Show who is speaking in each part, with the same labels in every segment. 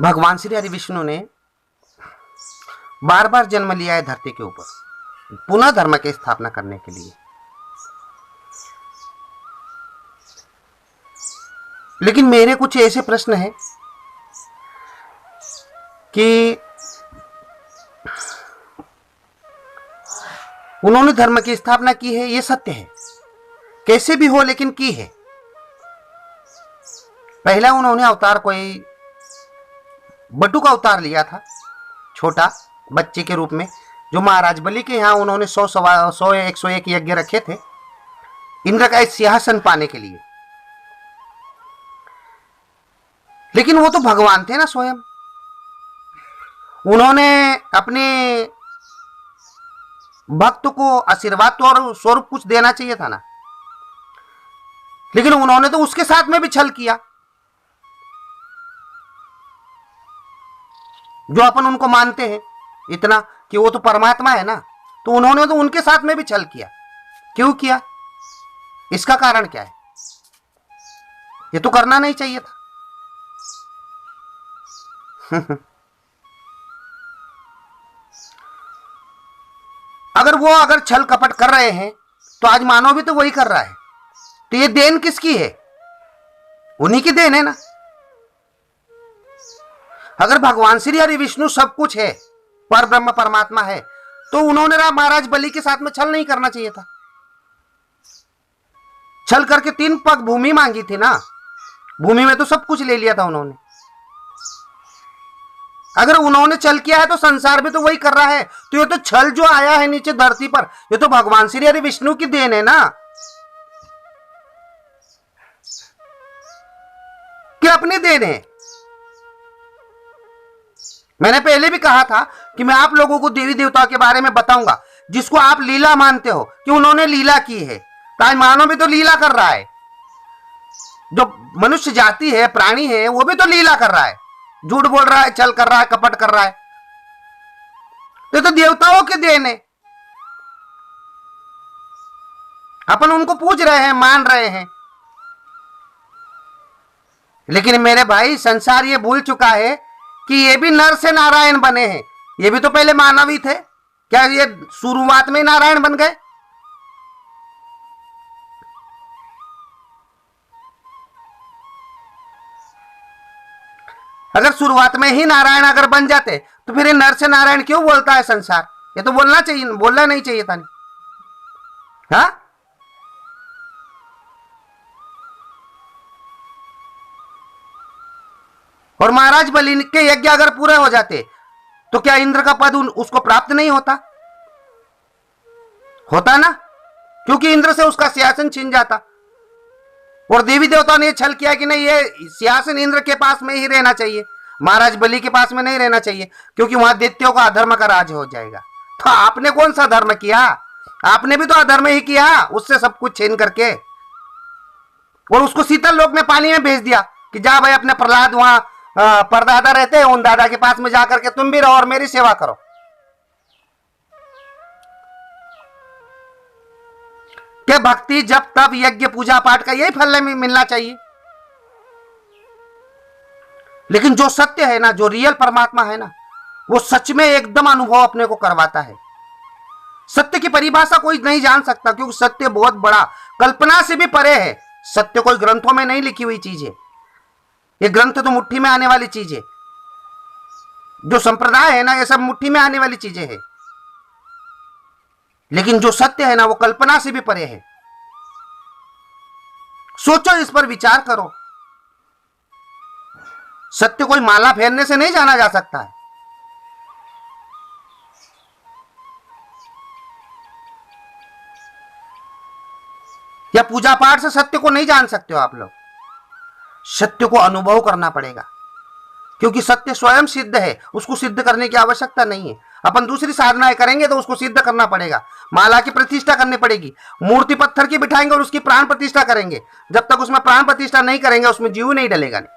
Speaker 1: भगवान श्री हरि विष्णु ने बार बार जन्म लिया है धरती के ऊपर पुनः धर्म की स्थापना करने के लिए। लेकिन मेरे कुछ ऐसे प्रश्न हैं कि उन्होंने धर्म की स्थापना की है, ये सत्य है, कैसे भी हो लेकिन की है। पहला उन्होंने अवतार कोई बटू का अवतार लिया था, छोटा बच्चे के रूप में, जो महाराज बलि के यहाँ उन्होंने 101 यज्ञ रखे थे इंद्र का एक सिंहासन पाने के लिए। लेकिन वो तो भगवान थे ना स्वयं, उन्होंने अपने भक्त को आशीर्वाद तो और स्वरूप कुछ देना चाहिए था ना। लेकिन उन्होंने तो उसके साथ में भी छल किया, जो अपन उनको मानते हैं इतना कि वो तो परमात्मा है ना, तो उन्होंने तो उनके साथ में भी छल किया। क्यों किया, इसका कारण क्या है? ये तो करना नहीं चाहिए था। अगर छल कपट कर रहे हैं तो आज मानव भी तो वही कर रहा है, तो ये देन किसकी है? उन्हीं की देन है ना। अगर भगवान श्री हरि विष्णु सब कुछ है, पर ब्रह्म परमात्मा है, तो उन्होंने महाराज बलि के साथ में छल नहीं करना चाहिए था। छल करके 3 पग भूमि मांगी थी ना, भूमि में तो सब कुछ ले लिया था उन्होंने। अगर उन्होंने छल किया है तो संसार भी तो वही कर रहा है, तो ये तो छल जो आया है नीचे धरती पर, ये तो भगवान श्री हरि विष्णु की देन है ना, कि अपनी देन है। मैंने पहले भी कहा था कि मैं आप लोगों को देवी देवताओं के बारे में बताऊंगा, जिसको आप लीला मानते हो कि उन्होंने लीला की है, तो आज मानव भी तो लीला कर रहा है। जो मनुष्य जाति है, प्राणी है, वो भी तो लीला कर रहा है, झूठ बोल रहा है, छल कर रहा है, कपट कर रहा है। तो देवताओं की देन है, अपन उनको पूज रहे हैं, मान रहे हैं। लेकिन मेरे भाई, संसार ये भूल चुका है कि ये भी नर से नारायण बने हैं। ये भी तो पहले मानव ही थे। क्या ये शुरुआत में नारायण बन गए? अगर शुरुआत में ही नारायण अगर बन जाते तो फिर ये नर से नारायण क्यों बोलता है संसार? ये तो बोलना चाहिए, बोलना नहीं चाहिए था। हाँ, और महाराज बलि के यज्ञ अगर पूरे हो जाते तो क्या इंद्र का पद उसको प्राप्त नहीं होता? होता ना, क्योंकि इंद्र से उसका सिंहासन छीन जाता। और देवी देवताओं ने छल किया कि नहीं, ये सिंहासन इंद्र के पास में ही रहना चाहिए, महाराज बलि के पास में नहीं रहना चाहिए, क्योंकि वहां दैत्यों का अधर्म का राज हो जाएगा। तो आपने कौन सा धर्म किया? आपने भी तो अधर्म ही किया, उससे सब कुछ छीन करके, और उसको शीतल लोक में पानी में भेज दिया कि जा भाई, अपने प्रहलाद वहां परदादा रहते हैं, उन दादा के पास में जाकर के तुम भी रहो और मेरी सेवा करो। क्या भक्ति, जब तब, यज्ञ, पूजा पाठ का यही फल में मिलना चाहिए? लेकिन जो सत्य है ना, जो रियल परमात्मा है ना, वो सच में एकदम अनुभव अपने को करवाता है। सत्य की परिभाषा कोई नहीं जान सकता, क्योंकि सत्य बहुत बड़ा, कल्पना से भी परे है। सत्य कोई ग्रंथों में नहीं लिखी हुई चीज है, ये ग्रंथ तो मुट्ठी में आने वाली चीज है। जो संप्रदाय है ना, ये सब मुट्ठी में आने वाली चीजें हैं। लेकिन जो सत्य है ना, वो कल्पना से भी परे है। सोचो, इस पर विचार करो। सत्य कोई माला फेरने से नहीं जाना जा सकता है। या पूजा पाठ से सत्य को नहीं जान सकते हो आप लोग। सत्य को अनुभव करना पड़ेगा, क्योंकि सत्य स्वयं सिद्ध है, उसको सिद्ध करने की आवश्यकता नहीं है। अपन दूसरी साधनाएं करेंगे तो उसको सिद्ध करना पड़ेगा। माला की प्रतिष्ठा करनी पड़ेगी, मूर्ति पत्थर की बिठाएंगे और उसकी प्राण प्रतिष्ठा करेंगे। जब तक उसमें प्राण प्रतिष्ठा नहीं करेंगे, उसमें जीव नहीं डलेगा। नहीं,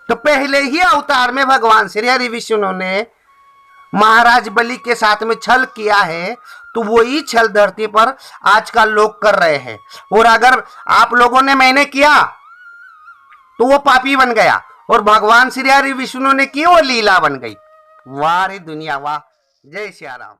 Speaker 1: तो पहले ही अवतार में भगवान श्री हरि विष्णु ने महाराज बलि के साथ में छल किया है, तो वही छल धरती पर आजकल लोग कर रहे हैं। और अगर आप लोगों ने मैंने किया तो वो पापी बन गया, और भगवान श्री हरि विष्णु ने की वो लीला बन गई। वाह रे दुनिया वाह। जय सिया राम।